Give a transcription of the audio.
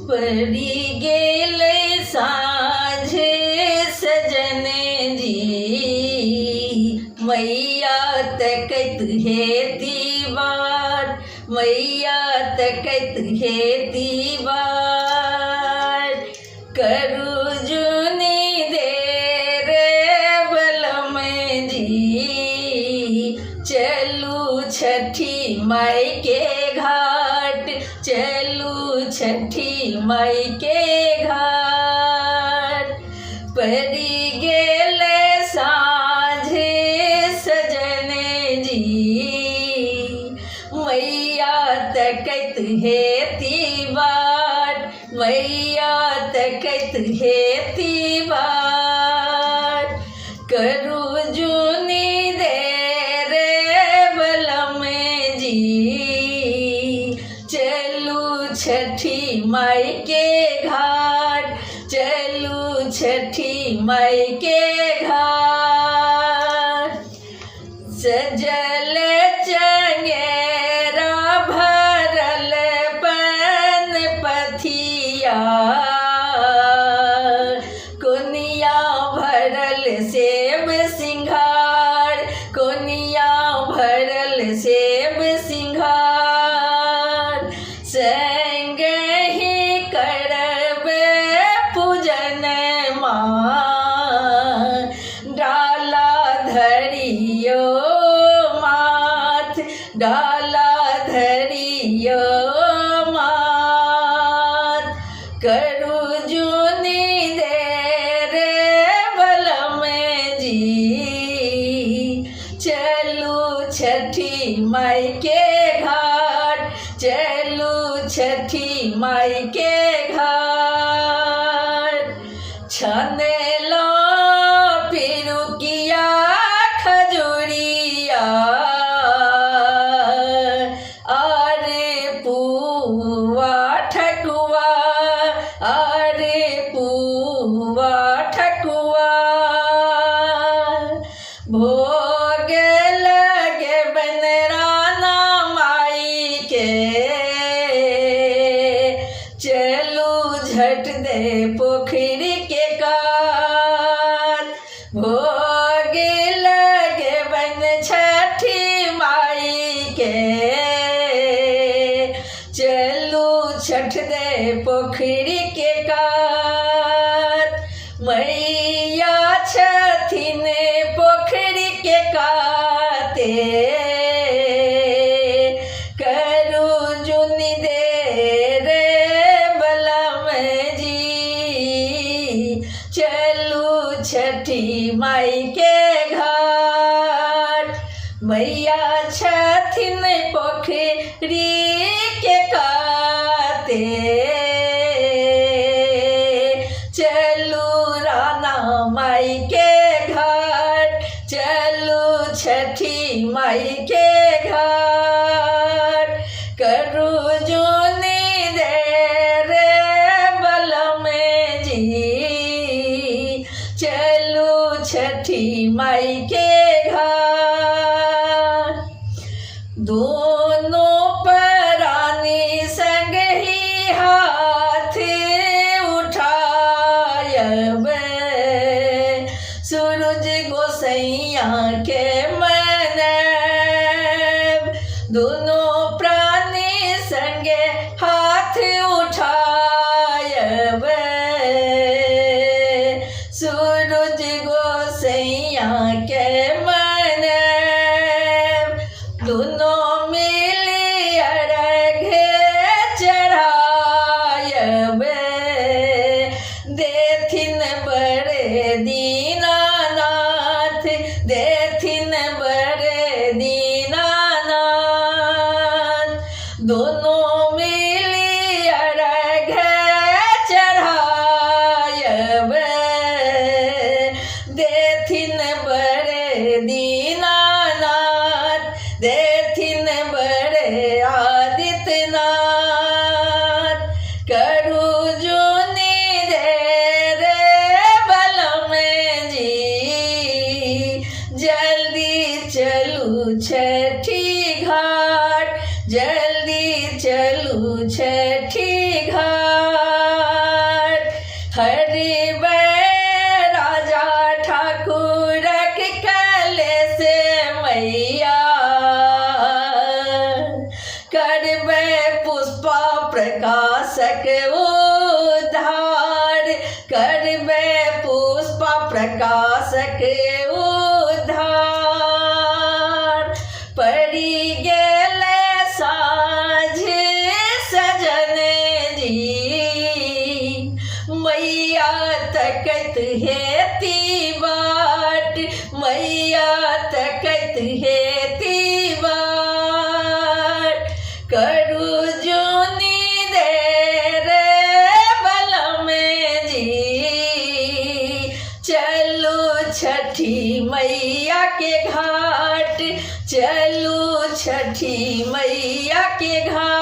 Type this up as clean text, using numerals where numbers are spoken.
पड़ी गेल साँझे सजन जी, मैया तकत हेती बार, मैया तकत हेती बार। करू जुनी देर बलम जी, चलू छठी माई के घाट, चलू छठी माई के घाट। पड़ी गेल साँझे सजन जी, मैया तकत हेती बाट, मैया तकत हेती बाट। करू जुनी देर बलम जी, चलू छठी माई के घाट, चलू छठी माई के घाट। सजल चंगेरा भरल पन पथिया, कोनिया भरल सेब सिंघार, कोनिया भरल सेब सिंघार। संग ही करबे पूजन माँ, डाला धरियो माथ, डाला धरियो माथ। करू जुनी देर बलम जी, चलू छठी माई के घाट, चलू छठी माई के घाट। छनेलो पिरुकिया खजुरिया, अरे पुआ ठकुआ, अरे पुआ ठकुआ। भोग लगे बनराना माई के, चलू झट दे पोखरी के कात। भोग लगे बन छठी माई के, चलू छठ दे पोखरी के कात। मैया छथिन पोखरी के काते, करू जुनी देर बलम जी, चलू छठी माई के घाट। मैया छथिन पोखरी के काते, चलू राना माई के घाट, चलू छठी माई के घाट। करू जुनी देर बलम जी, चलू छठी माई के घाट। दोनों परानी संग ही हाथ उठायबे, सूरज गोसैया के मनब। दोनों प्राणी संगे हाथ उठायबे, सूरज गोसैया के मनब। दोनों मिली अर्घ चढ़ायबे, देथिन बड़े दीनानाथ, देथिन बड़े दीनानाथ। दोनों मिली अर्घ चढ़ायबे, देथिन बड़े दीनानाथ, देथिन बड़े आदित्यनाथ। करू जुनी देर बलम जी, जल्दी चलू छठी घाट, जल्दी चलू छठी घाट हरि राजा ठाकुर कलेश मैया करबे पुष्पा प्रकाशक उद्धार करबे पुष्पा प्रकाशक उद्धार पड़ी गेल साँझ सजन जी मैया तकत हेती बाट मैया तकत हेती बाट करू जोनी देर बलम जी चलो छठी मैया के घाट चलो छठी मैया के घाट